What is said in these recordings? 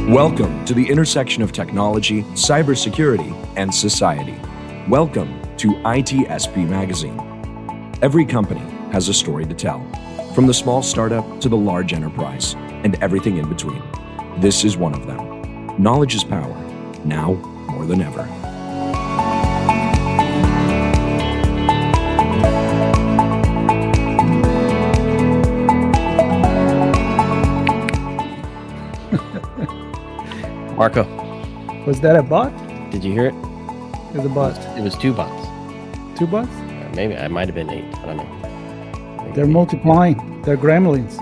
Welcome to the intersection of technology, cybersecurity, and society. Welcome to ITSP Magazine. Every company has a story to tell, from the small startup to the large enterprise, and everything in between. This is one of them. Knowledge is power, now more than ever. Marco, was that a bot? did you hear it? It was a bot. It was two bots. Two bots? Maybe I might have been 8. I don't know. They're multiplying. They're gremlins.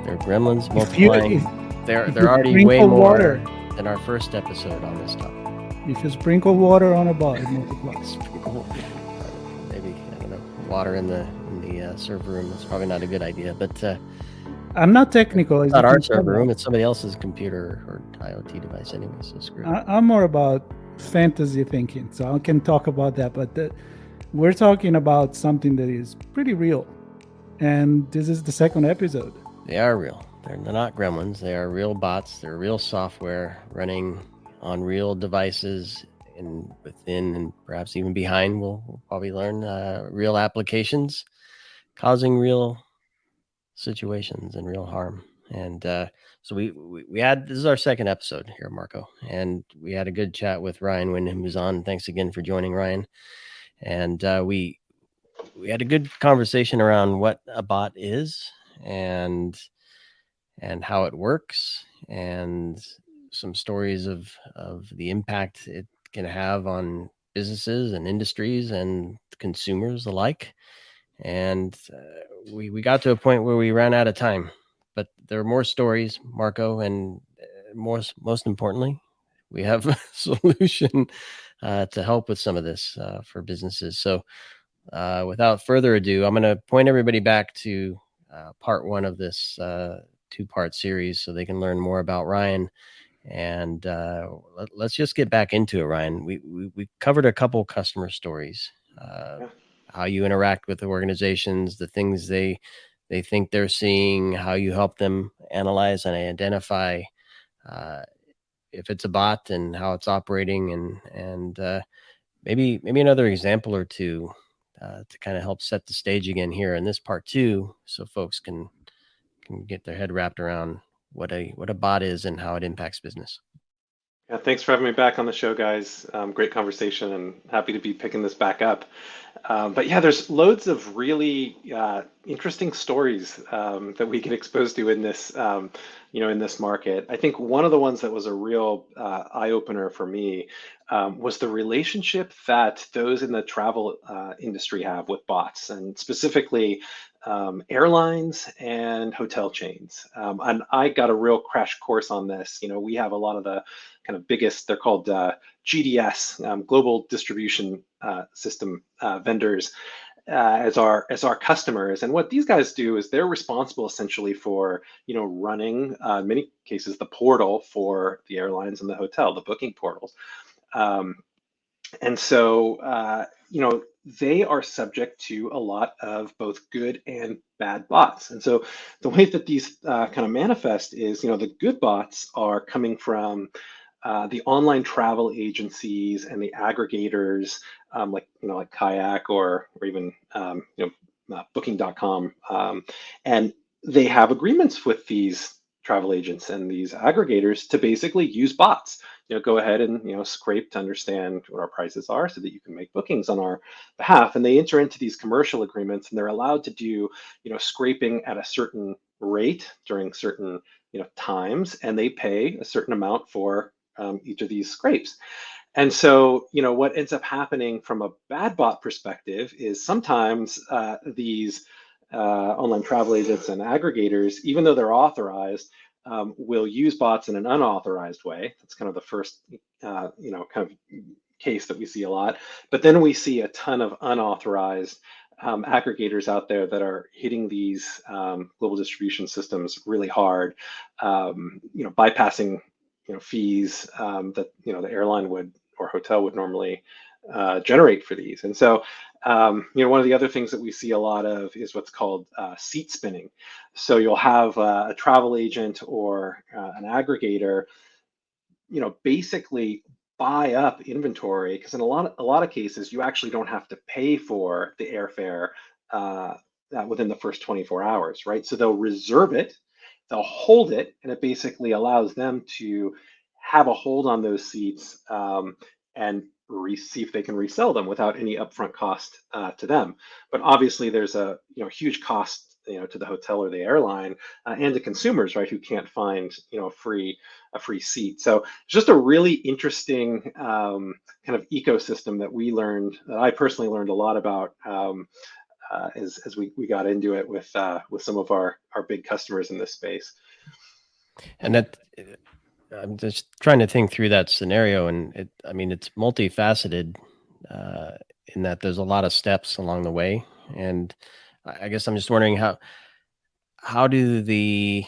They're gremlins If you- multiplying. if They're you already way sprinkle more water. than our first episode on this topic. If you sprinkle water on a bot, it multiplies. Maybe, I don't know, water in the server room is probably not a good idea, but I'm not technical. it's not our server room. It's somebody else's computer or IoT device anyway, so screw it. I'm more about fantasy thinking, so I can talk about that. But we're talking about something that is pretty real. And this is the second episode. They are real. They're not gremlins. They are real bots. They're real software running on real devices and within and perhaps even behind. We'll probably learn real applications causing real situations and real harm. And so we had, this is our second episode here, Marco, and we had a good chat with Ryan when he was on. Thanks again for joining, Ryan. And we had a good conversation around what a bot is and how it works, and some stories of the impact it can have on businesses and industries and consumers alike. And we got to a point where we ran out of time, but there are more stories, Marco, and most importantly, we have a solution to help with some of this for businesses. So without further ado, I'm going to point everybody back to part 1 of this 2-part series so they can learn more about Ryan. And let's just get back into it, Ryan. We covered a couple customer stories, how you interact with the organizations, the things they think they're seeing, how you help them analyze and identify if it's a bot and how it's operating, and maybe another example or two to kind of help set the stage again here in this part 2, so folks can get their head wrapped around what a bot is and how it impacts business. Yeah, thanks for having me back on the show, guys. Great conversation, and happy to be picking this back up. But yeah, there's loads of really interesting stories that we get exposed to in this, in this market. I think one of the ones that was a real eye opener for me was the relationship that those in the travel industry have with bots, and specifically airlines and hotel chains. And I got a real crash course on this. We have a lot of the kind of biggest, they're called GDS, global distribution system vendors, as our customers. And what these guys do is they're responsible essentially for running in many cases the portal for the airlines and the hotel, the booking portals. And so they are subject to a lot of both good and bad bots. And so the way that these kind of manifest is, the good bots are coming from the online travel agencies and the aggregators, like Kayak or even Booking.com, and they have agreements with these travel agents and these aggregators to basically use bots. Go ahead and scrape to understand what our prices are so that you can make bookings on our behalf. And they enter into these commercial agreements, and they're allowed to do scraping at a certain rate during certain times, and they pay a certain amount for each of these scrapes. And so, what ends up happening from a bad bot perspective is sometimes these online travel agents and aggregators, even though they're authorized, will use bots in an unauthorized way. That's kind of the first, kind of case that we see a lot. But then we see a ton of unauthorized aggregators out there that are hitting these global distribution systems really hard, bypassing fees that the airline would or hotel would normally generate for these. And so one of the other things that we see a lot of is what's called seat spinning. So you'll have a travel agent or an aggregator basically buy up inventory, because in a lot of cases you actually don't have to pay for the airfare within the first 24 hours, right? So they'll reserve it, they'll hold it, and it basically allows them to have a hold on those seats, and see if they can resell them without any upfront cost to them. But obviously, there's a huge cost to the hotel or the airline, and to consumers, right, who can't find a free seat. So it's just a really interesting kind of ecosystem that I personally learned a lot about, as we got into it with some of our big customers in this space. And that, I'm just trying to think through that scenario, and it's multifaceted, in that there's a lot of steps along the way. And I guess I'm just wondering how do the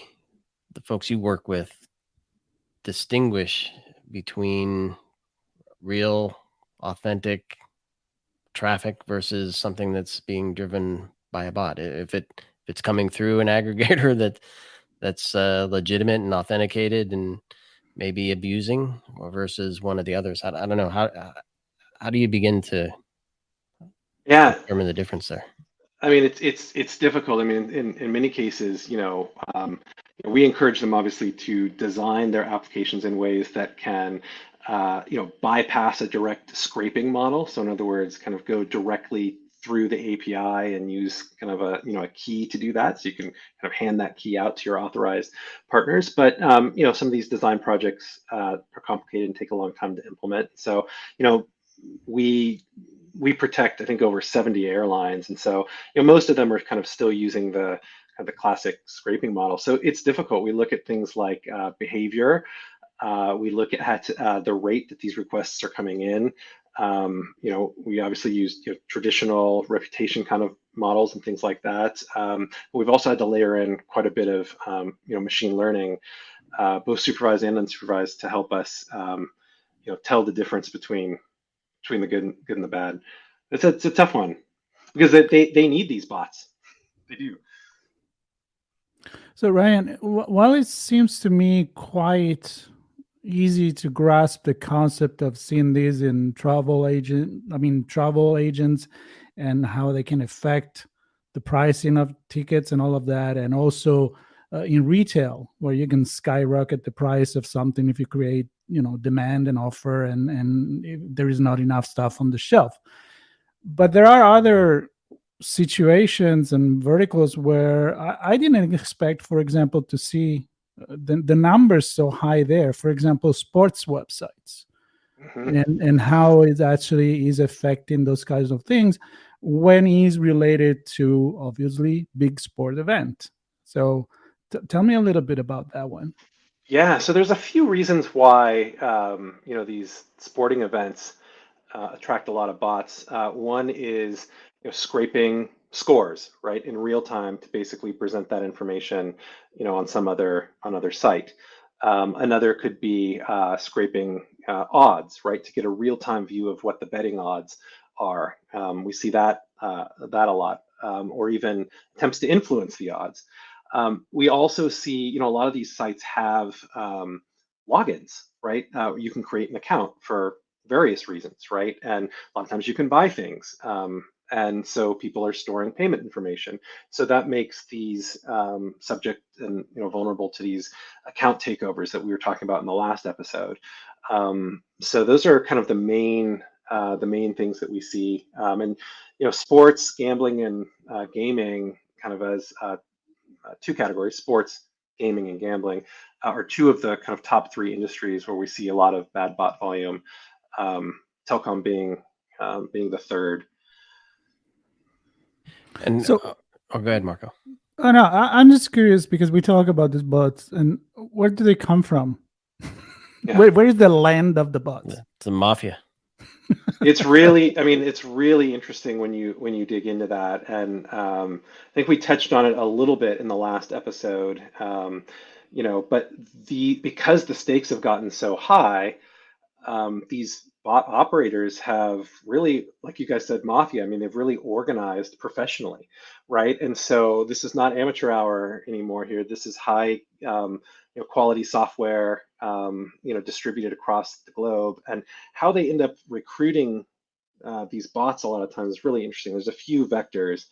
folks you work with distinguish between real, authentic traffic versus something that's being driven by a bot? If it's coming through an aggregator that's legitimate and authenticated and maybe abusing, or versus one of the others. I don't know, how do you begin to determine the difference there? I mean, it's difficult. I mean, in many cases, we encourage them obviously to design their applications in ways that can, bypass a direct scraping model. So in other words, kind of go directly through the API and use kind of a key to do that. So you can kind of hand that key out to your authorized partners. But some of these design projects are complicated and take a long time to implement. So we protect, I think, over 70 airlines, and so most of them are kind of still using the classic scraping model. So it's difficult. We look at things like behavior. We look at the rate that these requests are coming in. We obviously use traditional reputation kind of models and things like that. We've also had to layer in quite a bit of machine learning, both supervised and unsupervised, to help us tell the difference between the good and the bad. It's a tough one, because they need these bots. They do. So Ryan, while it seems to me quite easy to grasp the concept of seeing these in travel agents, and how they can affect the pricing of tickets and all of that, and also in retail, where you can skyrocket the price of something if you create demand and offer, and if there is not enough stuff on the shelf. But there are other situations and verticals where I didn't expect, for example, to see the numbers so high there. For example, sports websites, and how it actually is affecting those kinds of things when it's related to, obviously, big sport event. So tell me a little bit about that one. Yeah, so there's a few reasons why these sporting events attract a lot of bots. One is scraping scores, right, in real time, to basically present that information on some other site. Another could be scraping odds, right, to get a real-time view of what the betting odds are. We see that a lot, or even attempts to influence the odds. We also see, a lot of these sites have logins, right? You can create an account for various reasons, right? And a lot of times you can buy things. And so people are storing payment information. So that makes these subject and vulnerable to these account takeovers that we were talking about in the last episode. So those are kind of the main things that we see. And sports, gambling, and gaming, kind of as two categories: sports, gaming, and gambling, are two of the kind of top three industries where we see a lot of bad bot volume. Telecom being the third. And so, go ahead, Marco. Oh no, I'm just curious, because we talk about these bots, and where do they come from? Yeah. Where is the land of the bots? It's a mafia. It's really interesting when you dig into that, and I think we touched on it a little bit in the last episode. But because the stakes have gotten so high, these bot operators have really, like you guys said, mafia. I mean, they've really organized professionally, right? And so this is not amateur hour anymore here. This is high quality software, distributed across the globe, and how they end up recruiting these bots a lot of times is really interesting. There's a few vectors.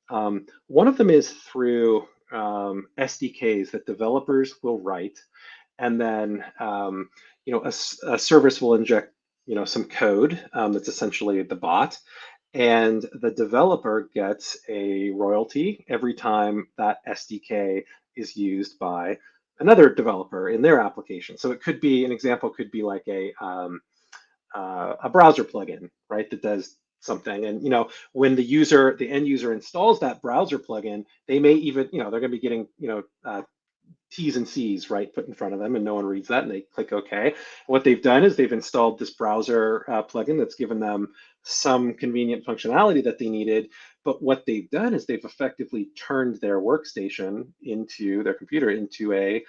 One of them is through SDKs that developers will write, and then a service will inject some code that's essentially the bot, and the developer gets a royalty every time that SDK is used by another developer in their application. So it could be, an example could be like a browser plugin, right, that does something. And when the end user installs that browser plugin, they may even, they're going to be getting, T's and C's, right, put in front of them, and no one reads that, and they click OK. And what they've done is they've installed this browser plugin that's given them some convenient functionality that they needed. But what they've done is they've effectively turned their workstation into their computer into a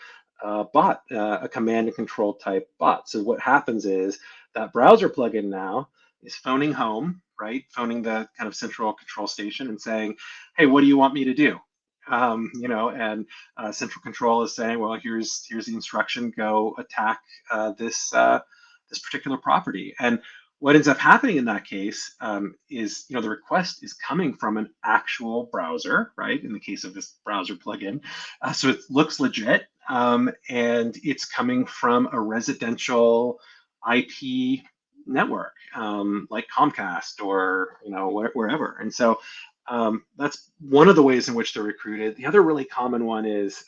bot, a command and control type bot. So what happens is that browser plugin now is phoning home, right, phoning the kind of central control station and saying, hey, what do you want me to do? And central control is saying, well, here's the instruction, go attack this particular property. And what ends up happening in that case is, the request is coming from an actual browser, right? In the case of this browser plugin, so it looks legit, and it's coming from a residential IP network, like Comcast or wherever. And so that's one of the ways in which they're recruited. The other really common one is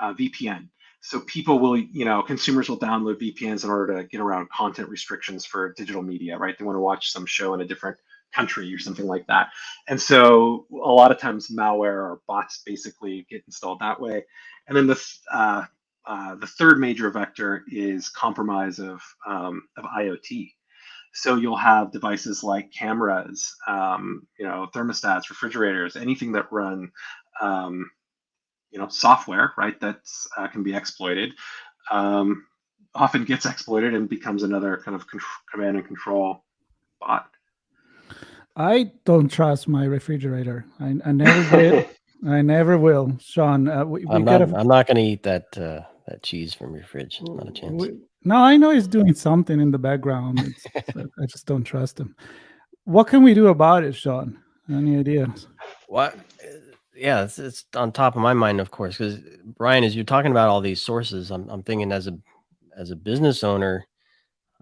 VPN. So people will, consumers will download VPNs in order to get around content restrictions for digital media, right? They want to watch some show in a different country or something like that. And so a lot of times malware or bots basically get installed that way. And then the third major vector is compromise of IoT. So you'll have devices like cameras, thermostats, refrigerators, anything that run, software, right? That's can be exploited. Often gets exploited and becomes another kind of command and control bot. I don't trust my refrigerator. I never did. I never will, Sean. I'm not going to eat that cheese from your fridge. Not a chance. No, I know he's doing something in the background. I just don't trust him. What can we do about it, Sean? Any ideas? What? Yeah, it's on top of my mind, of course, because Brian, as you're talking about all these sources, I'm thinking as a business owner,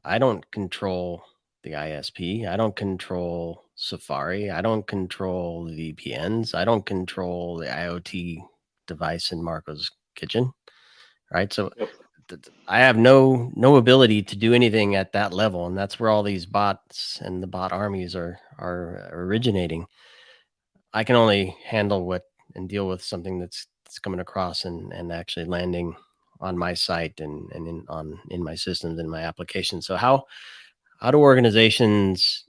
I don't control the ISP. I don't control Safari. I don't control the VPNs. I don't control the IoT device in Marco's kitchen, right? So Yep. I have no ability to do anything at that level, and that's where all these bots and the bot armies are originating. I can only handle and deal with something that's coming across and actually landing on my site and in my systems, in my application. So how do organizations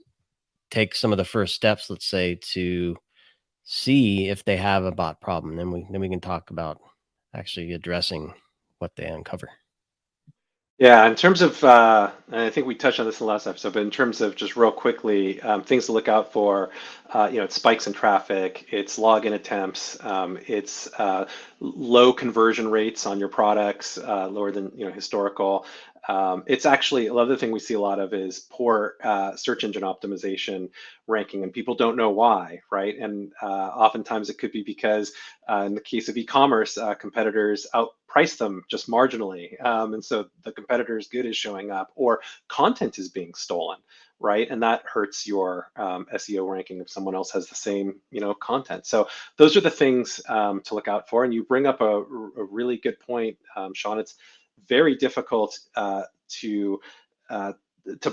take some of the first steps, let's say, to see if they have a bot problem? Then we can talk about actually addressing what they uncover. Yeah, in terms of, I think we touched on this in the last episode, but in terms of just real quickly, things to look out for, it's spikes in traffic, it's login attempts, it's low conversion rates on your products, lower than historical. It's actually, another thing we see a lot of is poor search engine optimization ranking, and people don't know why, right? And oftentimes it could be because in the case of e-commerce, competitors outprice them just marginally. And so the competitor's good is showing up, or content is being stolen, right? And that hurts your SEO ranking if someone else has the same, content. So those are the things to look out for. And you bring up a really good point, Sean. It's very difficult to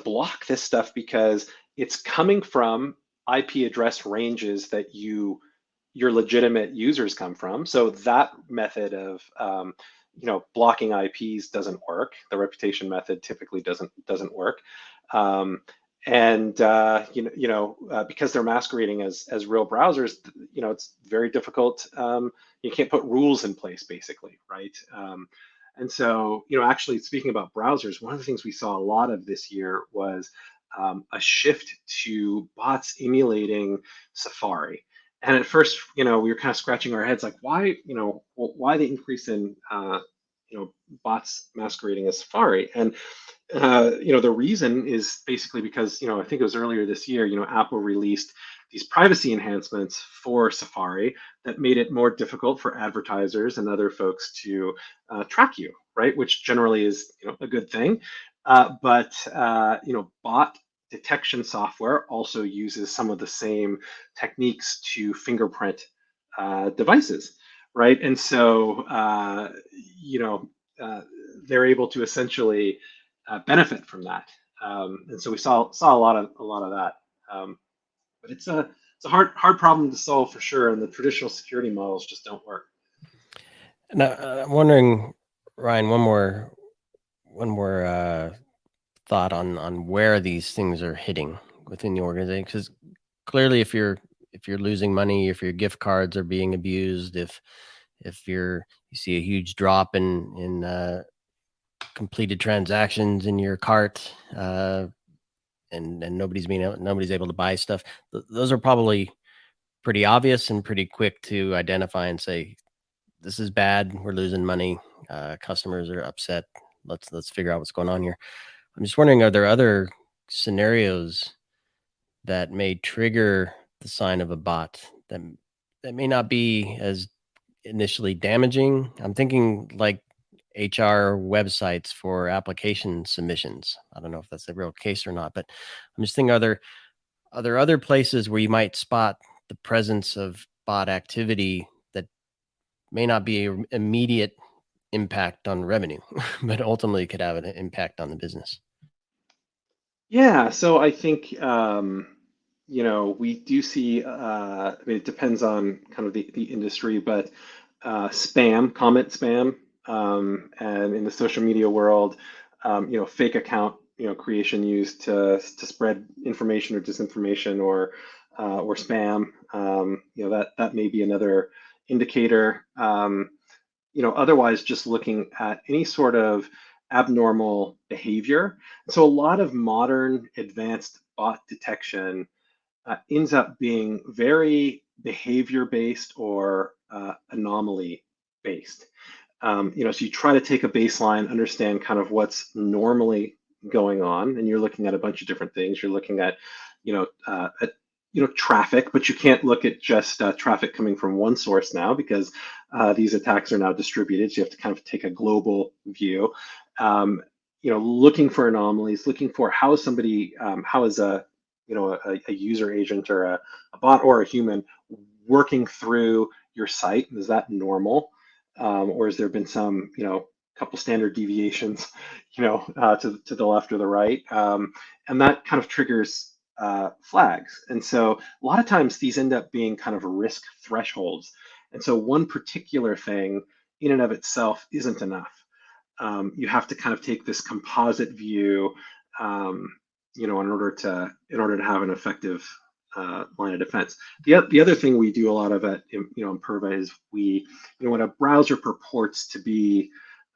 block this stuff because it's coming from IP address ranges that your legitimate users come from. So that method of blocking IPs doesn't work. The reputation method typically doesn't work. And because they're masquerading as real browsers, it's very difficult. You can't put rules in place, basically, right? And so, actually speaking about browsers, one of the things we saw a lot of this year was a shift to bots emulating Safari. And at first, we were kind of scratching our heads, like, why the increase in bots masquerading as Safari. And the reason is basically because, I think it was earlier this year, Apple released these privacy enhancements for Safari that made it more difficult for advertisers and other folks to track you, right? Which generally is, a good thing. But bot detection software also uses some of the same techniques to fingerprint devices, right? And so, they're able to essentially benefit from that. And so we saw a lot of that. But it's a hard problem to solve for sure, and the traditional security models just don't work. Now, I'm wondering, Ryan, one more thought on where these things are hitting within the organization, because clearly, if you're losing money, if your gift cards are being abused, if you see a huge drop in completed transactions in your cart, and nobody's able to buy stuff, those are probably pretty obvious and pretty quick to identify and say, this is bad, we're losing money, customers are upset, let's figure out what's going on here. I'm just wondering, are there other scenarios that may trigger the sign of a bot that may not be as initially damaging? I'm thinking like HR websites for application submissions. I don't know if that's the real case or not, but I'm just thinking, are there other places where you might spot the presence of bot activity that may not be an immediate impact on revenue, but ultimately could have an impact on the business? Yeah, so I think we do see. It depends on kind of the industry, but spam, comment spam, and in the social media world, fake account, creation used to spread information or disinformation or spam. That may be another indicator. Otherwise, just looking at any sort of abnormal behavior. So a lot of modern advanced bot detection ends up being very behavior based or anomaly based. So you try to take a baseline, understand kind of what's normally going on, and you're looking at a bunch of different things. You're looking at, traffic, but you can't look at just traffic coming from one source now because these attacks are now distributed. So you have to kind of take a global view. Looking for anomalies, looking for how is somebody, how is a user agent or a bot or a human working through your site? Is that normal? Or has there been some, couple standard deviations, to the left or the right? And that kind of triggers flags. And so a lot of times these end up being kind of risk thresholds. And so one particular thing in and of itself isn't enough. You have to kind of take this composite view, in order to have an effective line of defense. The other thing we do a lot of at Imperva is when a browser purports to be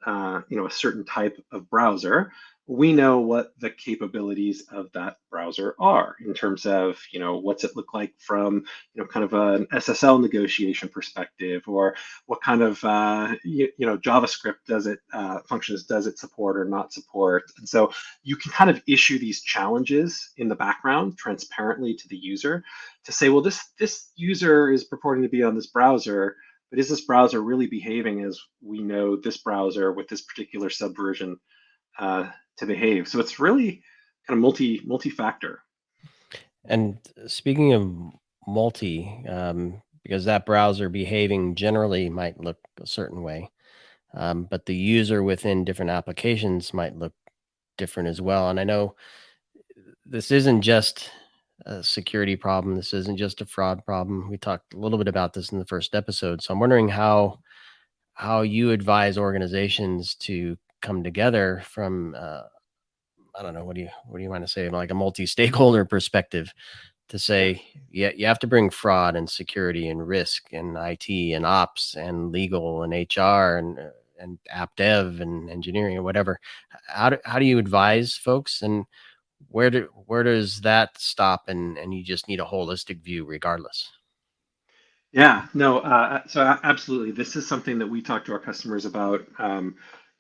a certain type of browser, we know what the capabilities of that browser are in terms of what's it look like from kind of an SSL negotiation perspective, or what kind of JavaScript does it functions does it support or not support. And so you can kind of issue these challenges in the background transparently to the user to say, well, this user is purporting to be on this browser, but is this browser really behaving as we know this browser with this particular subversion to behave? So it's really kind of multi-factor. And speaking of because that browser behaving generally might look a certain way, but the user within different applications might look different as well. And I know this isn't just a security problem. This isn't just a fraud problem. We talked a little bit about this in the first episode. So I'm wondering how you advise organizations to come together from I don't know, what do you want to say, like a multi-stakeholder perspective, to say, yeah, you have to bring fraud and security and risk and IT and ops and legal and HR and app dev and engineering or whatever. How do you advise folks, and where does that stop, and you just need a holistic view regardless? Yeah, no, so absolutely. This is something that we talk to our customers about,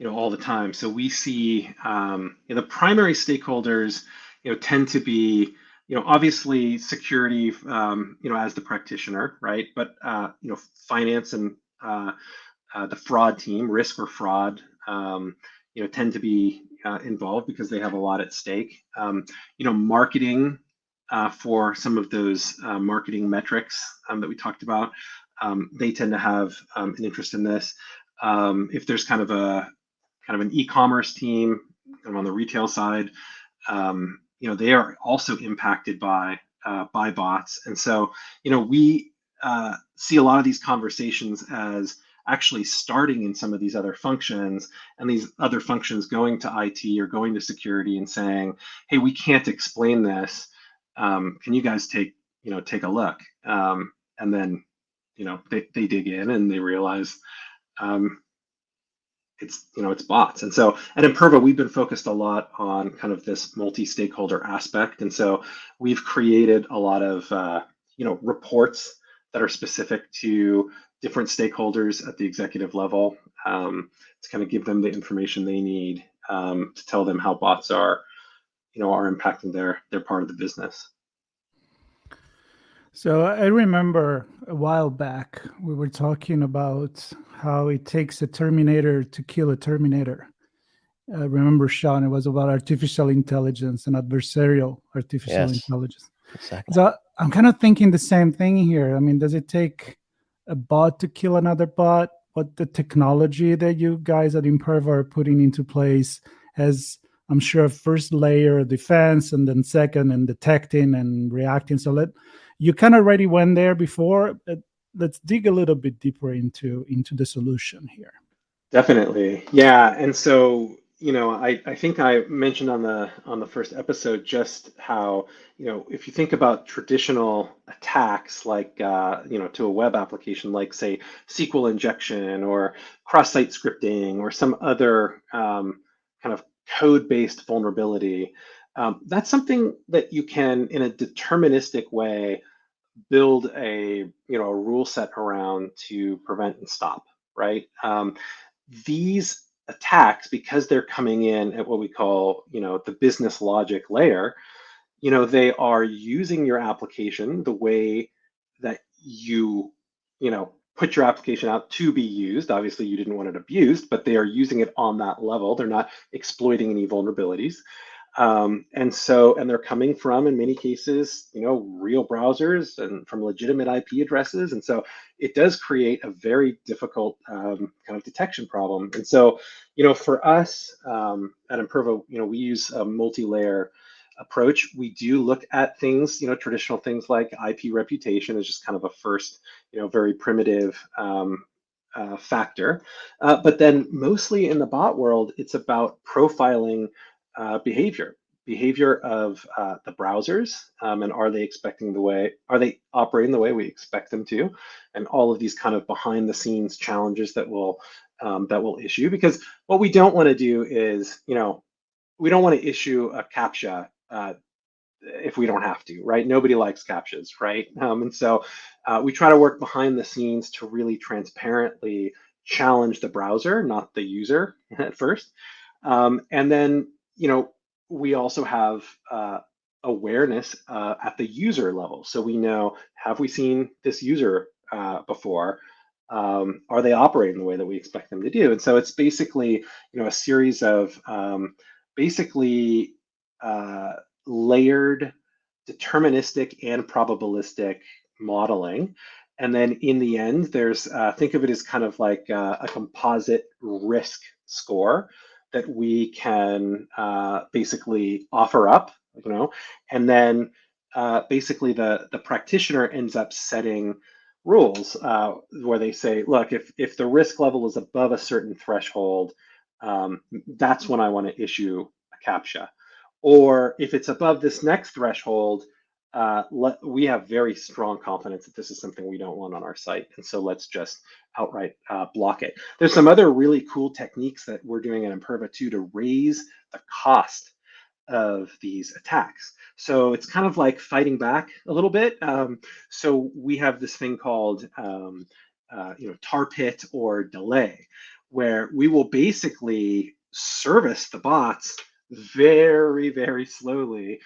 all the time. So we see the primary stakeholders, tend to be, obviously security, as the practitioner, right? But finance and the fraud team, risk or fraud, tend to be involved because they have a lot at stake. Marketing for some of those marketing metrics that we talked about, they tend to have an interest in this. If there's kind of an e-commerce team on the retail side, they are also impacted by bots, and so we see a lot of these conversations as actually starting in some of these other functions, and these other functions going to IT or going to security and saying, "Hey, we can't explain this. Can you guys take a look?" And then they dig in and they realize it's bots. And so at Imperva, we've been focused a lot on kind of this multi-stakeholder aspect, and so we've created a lot of reports that are specific to different stakeholders at the executive level, to kind of give them the information they need, to tell them how bots are impacting their part of the business. So I remember a while back we were talking about how it takes a Terminator to kill a Terminator. Remember, Sean, it was about artificial intelligence and adversarial artificial intelligence. Exactly. So I'm kind of thinking the same thing here. I mean, does it take a bot to kill another bot? What the technology that you guys at Imperva are putting into place has, I'm sure, first layer of defense, and then second and detecting and reacting. So you kind of already went there before. Let's dig a little bit deeper into the solution here. Definitely. Yeah. And so, I think I mentioned on the first episode just how, if you think about traditional attacks like, to a web application, like say SQL injection or cross-site scripting or some other kind of code-based vulnerability, that's something that you can, in a deterministic way, build a rule set around to prevent and stop, right? These attacks, because they're coming in at what we call the business logic layer, they are using your application the way that you put your application out to be used. Obviously you didn't want it abused, but they are using it on that level. They're not exploiting any vulnerabilities. And they're coming from, in many cases, real browsers and from legitimate IP addresses. And so it does create a very difficult kind of detection problem. And so, for us at Imperva, we use a multi-layer approach. We do look at things, traditional things like IP reputation is just kind of a first, very primitive factor. But then mostly in the bot world, it's about profiling behavior of the browsers, and are they operating the way we expect them to, and all of these kind of behind the scenes challenges that will issue. Because what we don't want to do is, we don't want to issue a CAPTCHA if we don't have to, right? Nobody likes CAPTCHAs, right? And so we try to work behind the scenes to really transparently challenge the browser, not the user at first. And then, we also have awareness at the user level. So we know, have we seen this user before? Are they operating the way that we expect them to do? And so it's basically, a series of layered, deterministic, and probabilistic modeling. And then in the end, there's think of it as kind of like a composite risk score that we can basically offer up, and then basically the practitioner ends up setting rules where they say, look, if the risk level is above a certain threshold, that's when I want to issue a CAPTCHA. Or if it's above this next threshold, we have very strong confidence that this is something we don't want on our site, and so let's just outright block it. There's some other really cool techniques that we're doing at Imperva too to raise the cost of these attacks. So it's kind of like fighting back a little bit. So we have this thing called tar pit or delay, where we will basically service the bots very, very slowly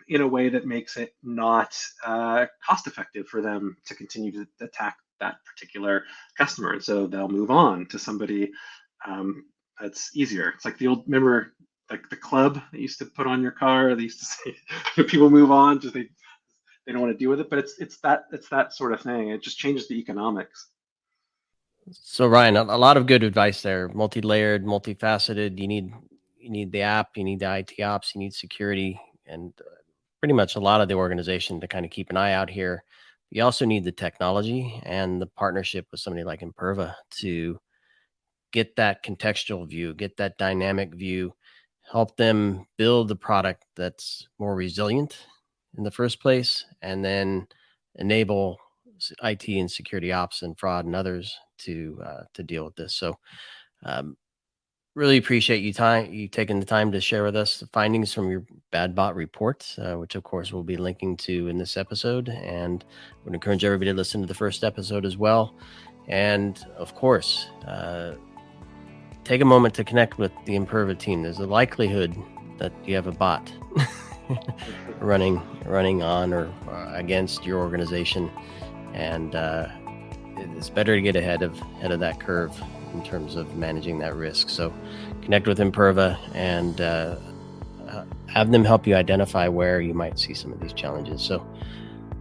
in a way that makes it not cost effective for them to continue to attack that particular customer. And so they'll move on to somebody that's easier. It's like the old, remember, like the club they used to put on your car. They used to say people move on just they don't want to deal with it. But it's that sort of thing. It just changes the economics. So Ryan, a lot of good advice there. Multi-layered, multifaceted. You need the app, you need the IT ops, you need security, and pretty much a lot of the organization to kind of keep an eye out here. You also need the technology and the partnership with somebody like Imperva to get that contextual view, get that dynamic view, help them build a product that's more resilient in the first place, and then enable IT and security ops and fraud and others to deal with this. So really appreciate you taking the time to share with us the findings from your bad bot report, which of course we'll be linking to in this episode, and would encourage everybody to listen to the first episode as well. And of course, take a moment to connect with the Imperva team. There's a likelihood that you have a bot running on or against your organization, and it's better to get ahead of that curve in terms of managing that risk. So connect with Imperva and have them help you identify where you might see some of these challenges. So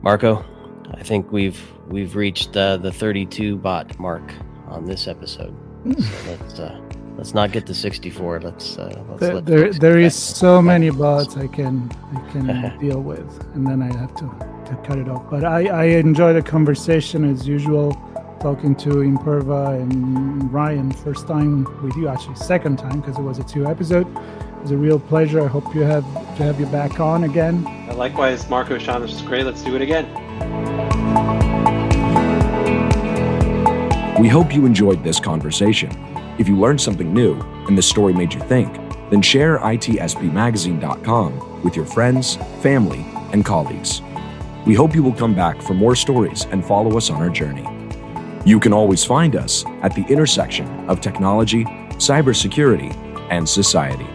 Marco, I think we've reached the 32 bot mark on this episode. So let's not get to 64. There is so many bots I can deal with, and then I have to cut it off. But I enjoy the conversation as usual, talking to Imperva and Ryan. First time with you, actually second time, because it was a 2 episode. It was a real pleasure. I hope to have you back on again. Likewise, Marco, Sean, this was great. Let's do it again. We hope you enjoyed this conversation. If you learned something new and the story made you think, then share itspmagazine.com with your friends, family, and colleagues. We hope you will come back for more stories and follow us on our journey. You can always find us at the intersection of technology, cybersecurity, and society.